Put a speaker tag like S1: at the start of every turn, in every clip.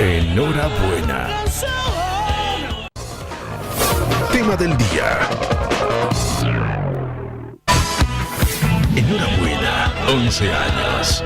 S1: Enhorabuena. Tema del día. Enhorabuena, 11 años.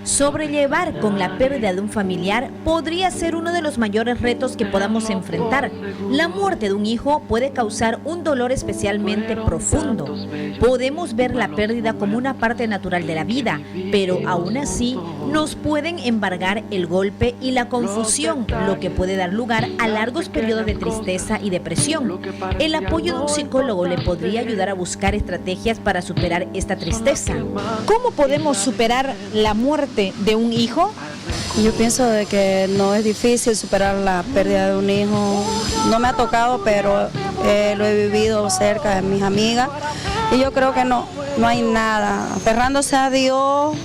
S2: Sobrellevar con la pérdida de un familiar podría ser uno de los mayores retos que podamos enfrentar. La muerte de un hijo puede causar un dolor especialmente profundo. Podemos ver la pérdida como una parte natural de la vida, pero aún así nos pueden embargar el golpe y la confusión, lo que puede dar lugar a largos periodos de tristeza y depresión. El apoyo de un psicólogo le podría ayudar a buscar estrategias para superar esta tristeza.
S3: ¿Cómo podemos superar la muerte de un hijo?
S4: Yo pienso de que no es difícil superar la pérdida de un hijo. No me ha tocado, pero lo he vivido cerca de mis amigas y yo creo que no hay nada. Aferrándose a Dios,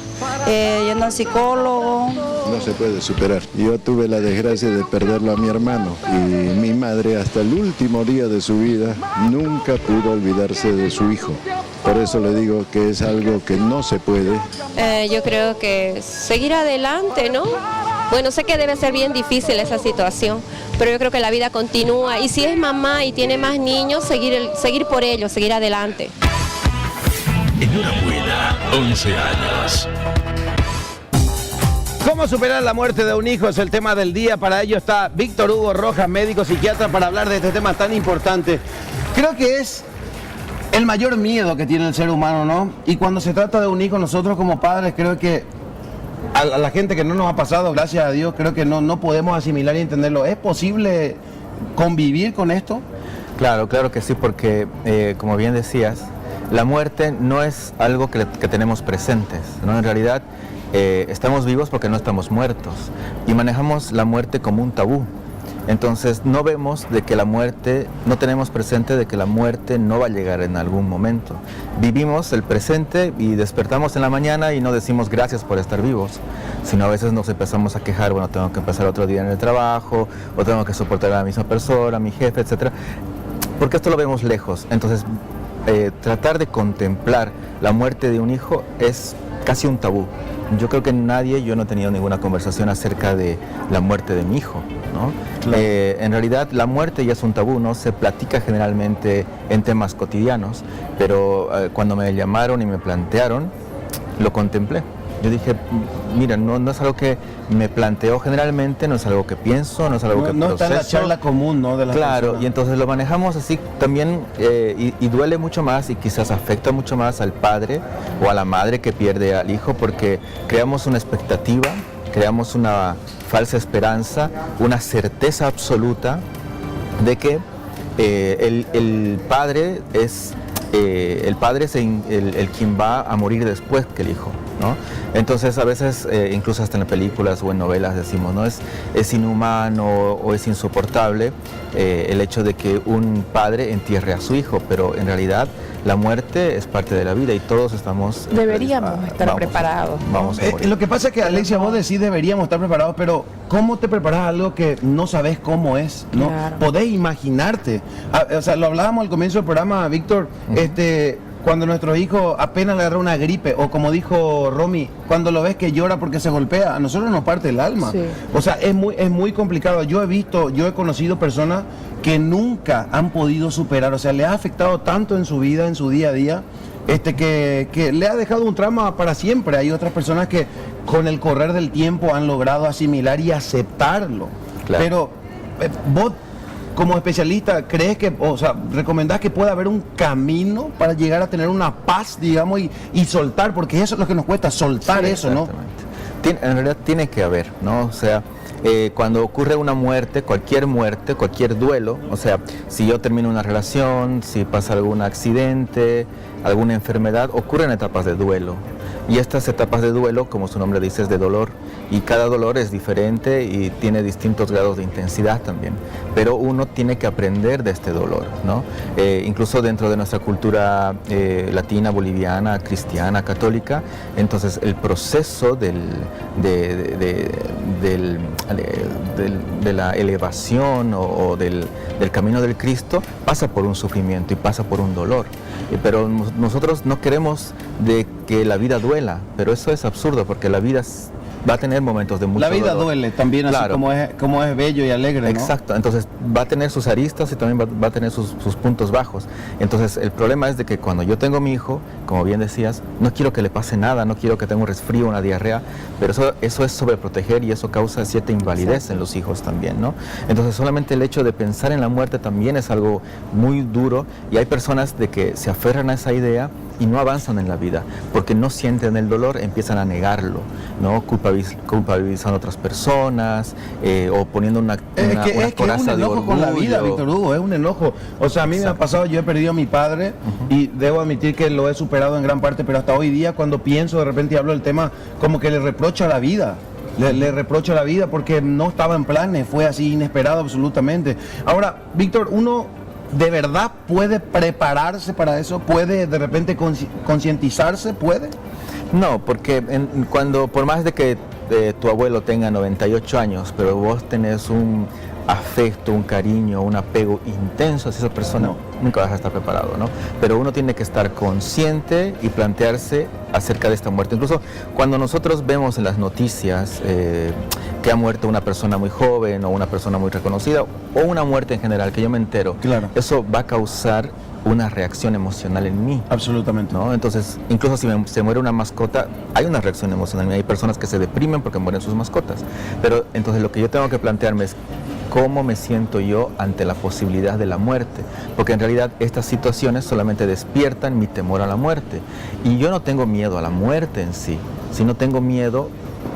S4: yendo al psicólogo.
S5: No se puede superar. Yo tuve la desgracia de perderlo a mi hermano y mi madre hasta el último día de su vida nunca pudo olvidarse de su hijo. Por eso le digo que es algo que no se puede.
S6: Yo creo que seguir adelante, ¿no? Bueno, sé que debe ser bien difícil esa situación, pero yo creo que la vida continúa y si es mamá y tiene más niños, seguir por ellos, seguir adelante.
S1: Enhorabuena, 11 años.
S7: ¿Cómo superar la muerte de un hijo? Es el tema del día. Para ello está Víctor Hugo Rojas, médico psiquiatra, para hablar de este tema tan importante. Creo que es el mayor miedo que tiene el ser humano, ¿no? Y cuando se trata de un hijo, nosotros como padres, creo que a la gente que no nos ha pasado, gracias a Dios, creo que no podemos asimilar y entenderlo. ¿Es posible convivir con esto?
S8: Claro que sí, porque como bien decías, la muerte no es algo que tenemos presentes, ¿no? En realidad estamos vivos porque no estamos muertos y manejamos la muerte como un tabú. Entonces no vemos de que la muerte, no tenemos presente de que la muerte no va a llegar en algún momento. Vivimos el presente y despertamos en la mañana y no decimos gracias por estar vivos, sino a veces nos empezamos a quejar, bueno, tengo que empezar otro día en el trabajo, o tengo que soportar a la misma persona, a mi jefe, etc. Porque esto lo vemos lejos. Entonces tratar de contemplar la muerte de un hijo es casi un tabú. Yo creo que yo no he tenido ninguna conversación acerca de la muerte de mi hijo, ¿no? Claro. En realidad la muerte ya es un tabú, ¿no? Se platica generalmente en temas cotidianos, pero cuando me llamaron y me plantearon, lo contemplé. Yo dije, mira, no es algo que me planteo generalmente, no es algo que pienso, no es algo que proceso. No está en la charla común, ¿no? De la persona. Y entonces lo manejamos así también y duele mucho más y quizás afecta mucho más al padre o a la madre que pierde al hijo porque creamos una expectativa, creamos una falsa esperanza, una certeza absoluta de que el padre es el quien va a morir después que el hijo, ¿no? Entonces a veces, incluso hasta en películas o en novelas decimos, ¿no? Es inhumano o es insoportable el hecho de que un padre entierre a su hijo, pero en realidad la muerte es parte de la vida y todos
S3: deberíamos estar preparados.
S7: Vamos a morir. Lo que pasa es que, Alexia, vos decís deberíamos estar preparados, pero ¿cómo te preparas a algo que no sabes cómo es? ¿No? Claro. Podés imaginarte. O sea, lo hablábamos al comienzo del programa, Víctor, cuando nuestro hijo apenas le agarra una gripe, o como dijo Romy, cuando lo ves que llora porque se golpea, a nosotros nos parte el alma. Sí. O sea, es muy complicado. Yo he conocido personas que nunca han podido superar, o sea, le ha afectado tanto en su vida, en su día a día, que le ha dejado un trauma para siempre. Hay otras personas que con el correr del tiempo han logrado asimilar y aceptarlo. Claro. Pero vos, como especialista, ¿crees que, o sea, recomendás que pueda haber un camino para llegar a tener una paz, digamos, y soltar? Porque eso es lo que nos cuesta, soltar eso, ¿no?
S8: En realidad tiene que haber, ¿no? O sea, cuando ocurre una muerte, cualquier duelo, o sea, si yo termino una relación, si pasa algún accidente, alguna enfermedad, ocurren etapas de duelo. Y estas etapas de duelo, como su nombre dice, es de dolor. Y cada dolor es diferente y tiene distintos grados de intensidad también. Pero uno tiene que aprender de este dolor, ¿no? Incluso dentro de nuestra cultura latina, boliviana, cristiana, católica, entonces el proceso de la elevación o del camino del Cristo pasa por un sufrimiento y pasa por un dolor. Pero nosotros no queremos de que la vida duela, pero eso es absurdo porque la vida va a tener momentos de mucho
S7: La vida
S8: dolor.
S7: duele también,
S8: Claro.
S7: así como es bello y alegre, ¿no?
S8: Exacto, entonces va a tener sus aristas y también va a tener sus puntos bajos. Entonces el problema es de que cuando yo tengo mi hijo, como bien decías, no quiero que le pase nada, no quiero que tenga un resfrío, una diarrea, pero eso es sobreproteger y eso causa cierta invalidez en los hijos también, ¿no? Entonces solamente el hecho de pensar en la muerte también es algo muy duro y hay personas de que se aferran a esa idea y no avanzan en la vida porque no sienten el dolor, empiezan a negarlo, ¿no? Culpabilizando a otras personas o poniendo una
S7: Es que es un enojo con la vida, Víctor Hugo, es un enojo. O sea, a mí me ha pasado, yo he perdido a mi padre y debo admitir que lo he superado en gran parte, pero hasta hoy día cuando pienso de repente y hablo del tema, como que le reprocho a la vida. Le reprocho a la vida porque no estaba en planes, fue así inesperado absolutamente. Ahora, Víctor, uno de verdad puede prepararse para eso, puede de repente concientizarse, puede.
S8: No, porque cuando por más de que tu abuelo tenga 98 años, pero vos tenés un afecto, un cariño, un apego intenso hacia esa persona, nunca vas a estar preparado, ¿no? Pero uno tiene que estar consciente y plantearse acerca de esta muerte. Incluso cuando nosotros vemos en las noticias que ha muerto una persona muy joven o una persona muy reconocida o una muerte en general, que yo me entero,
S7: claro,
S8: eso va a causar una reacción emocional en mí.
S7: Absolutamente.
S8: ¿No? Entonces, incluso si se muere una mascota, hay una reacción emocional en mí. Hay personas que se deprimen porque mueren sus mascotas. Pero entonces lo que yo tengo que plantearme es cómo me siento yo ante la posibilidad de la muerte. Porque en realidad estas situaciones solamente despiertan mi temor a la muerte. Y yo no tengo miedo a la muerte en sí, sino tengo miedo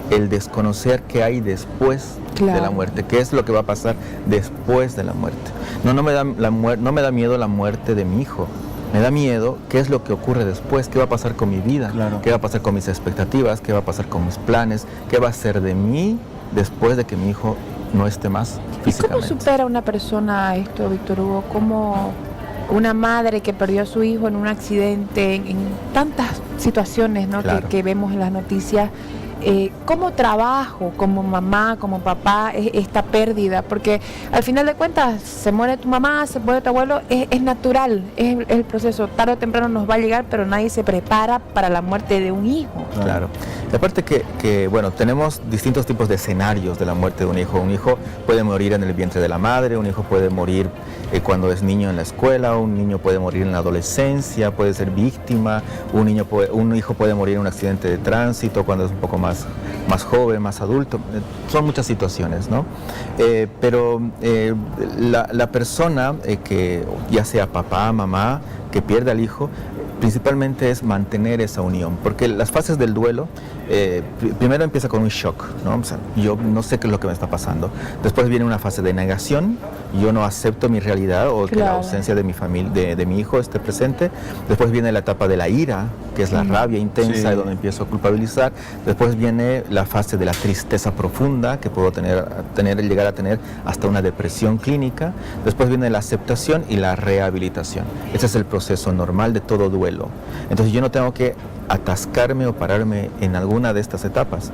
S8: el desconocer qué hay después de la muerte, qué es lo que va a pasar después de la muerte. No me da miedo la muerte de mi hijo, me da miedo qué es lo que ocurre después, qué va a pasar con mi vida, qué va a pasar con mis expectativas, qué va a pasar con mis planes, qué va a ser de mí después de que mi hijo no esté más físicamente.
S3: ¿Y cómo supera una persona esto, Víctor Hugo? ¿Cómo una madre que perdió a su hijo en un accidente, en tantas situaciones, ¿no?
S8: Claro.
S3: que vemos en las noticias? ¿Cómo trabajo como mamá, como papá, esta pérdida? Porque al final de cuentas, se muere tu mamá, se muere tu abuelo, es natural, es el proceso. Tarde o temprano nos va a llegar, pero nadie se prepara para la muerte de un hijo.
S8: Claro. Y aparte que, bueno, tenemos distintos tipos de escenarios de la muerte de un hijo. Un hijo puede morir en el vientre de la madre, un hijo puede morir cuando es niño en la escuela, un niño puede morir en la adolescencia, puede ser víctima, un hijo puede morir en un accidente de tránsito cuando es un poco más joven, más adulto. Son muchas situaciones, ¿no? Pero la persona que ya sea papá, mamá, que pierde al hijo, principalmente es mantener esa unión, porque las fases del duelo, primero empieza con un shock, ¿no? O sea, yo no sé qué es lo que me está pasando. Después viene una fase de negación, yo no acepto mi realidad o que la ausencia de mi familia, de mi hijo esté presente. Después viene la etapa de la ira, que es la rabia intensa, donde empiezo a culpabilizar. Después viene la fase de la tristeza profunda, que puedo llegar a tener hasta una depresión clínica. Después viene la aceptación y la rehabilitación. Ese es el proceso normal de todo duelo. Entonces yo no tengo que atascarme o pararme en alguna de estas etapas.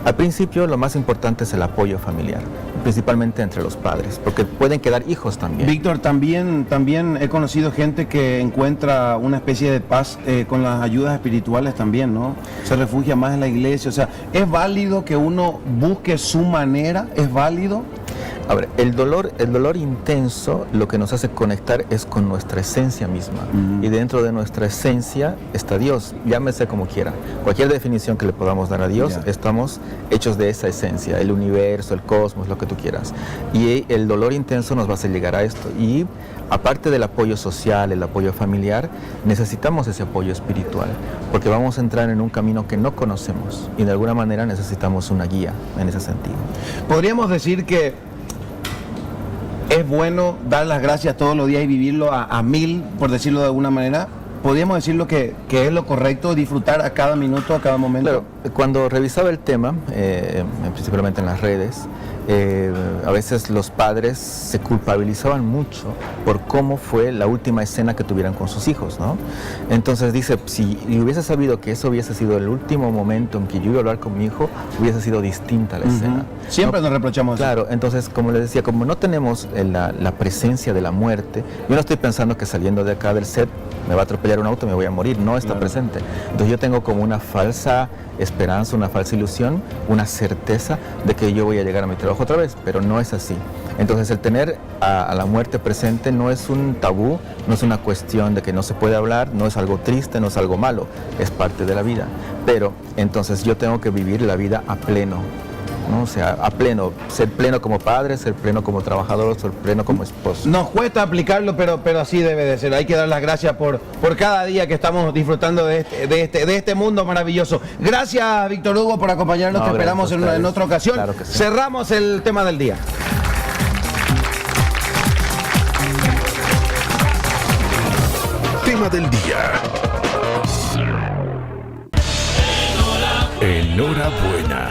S8: Al principio lo más importante es el apoyo familiar, principalmente entre los padres, porque pueden quedar hijos también.
S7: Víctor, también he conocido gente que encuentra una especie de paz con las ayudas espirituales también, ¿no? Se refugia más en la iglesia. O sea, ¿es válido que uno busque su manera? ¿Es válido?
S8: A ver, el dolor intenso lo que nos hace conectar es con nuestra esencia misma. Y dentro de nuestra esencia está Dios, llámese como quiera. Cualquier definición que le podamos dar a Dios, estamos hechos de esa esencia, el universo, el cosmos, lo que tú quieras. Y el dolor intenso nos va a hacer llegar a esto. Y aparte del apoyo social, el apoyo familiar, necesitamos ese apoyo espiritual, porque vamos a entrar en un camino que no conocemos y de alguna manera necesitamos una guía en ese sentido.
S7: Podríamos decir que es bueno dar las gracias todos los días y vivirlo a mil, por decirlo de alguna manera. Podríamos decirlo que es lo correcto, disfrutar a cada minuto, a cada momento.
S8: Claro, cuando revisaba el tema, principalmente en las redes, a veces los padres se culpabilizaban mucho por cómo fue la última escena que tuvieran con sus hijos, ¿no? Entonces dice, si hubiese sabido que eso hubiese sido el último momento en que yo iba a hablar con mi hijo, hubiese sido distinta la escena.
S7: Siempre nos reprochamos eso.
S8: Claro, entonces, como les decía, como no tenemos la presencia de la muerte, yo no estoy pensando que saliendo de acá del set me va a atropellar atropellar un auto y me voy a morir, no está presente. Entonces yo tengo como una falsa esperanza, una falsa ilusión, una certeza de que yo voy a llegar a mi trabajo otra vez, pero no es así. Entonces el tener a la muerte presente no es un tabú, no es una cuestión de que no se puede hablar, no es algo triste, no es algo malo, es parte de la vida. Pero entonces yo tengo que vivir la vida a pleno, ¿no? O sea, a pleno, ser pleno como padre, ser pleno como trabajador, ser pleno como esposo.
S7: Nos cuesta aplicarlo, pero así debe de ser. Hay que dar las gracias por cada día que estamos disfrutando de este mundo maravilloso. Gracias, Víctor Hugo, por acompañarnos. Te esperamos en otra ocasión.
S8: Claro que sí.
S7: Cerramos el tema del día.
S1: Tema del día. Enhorabuena.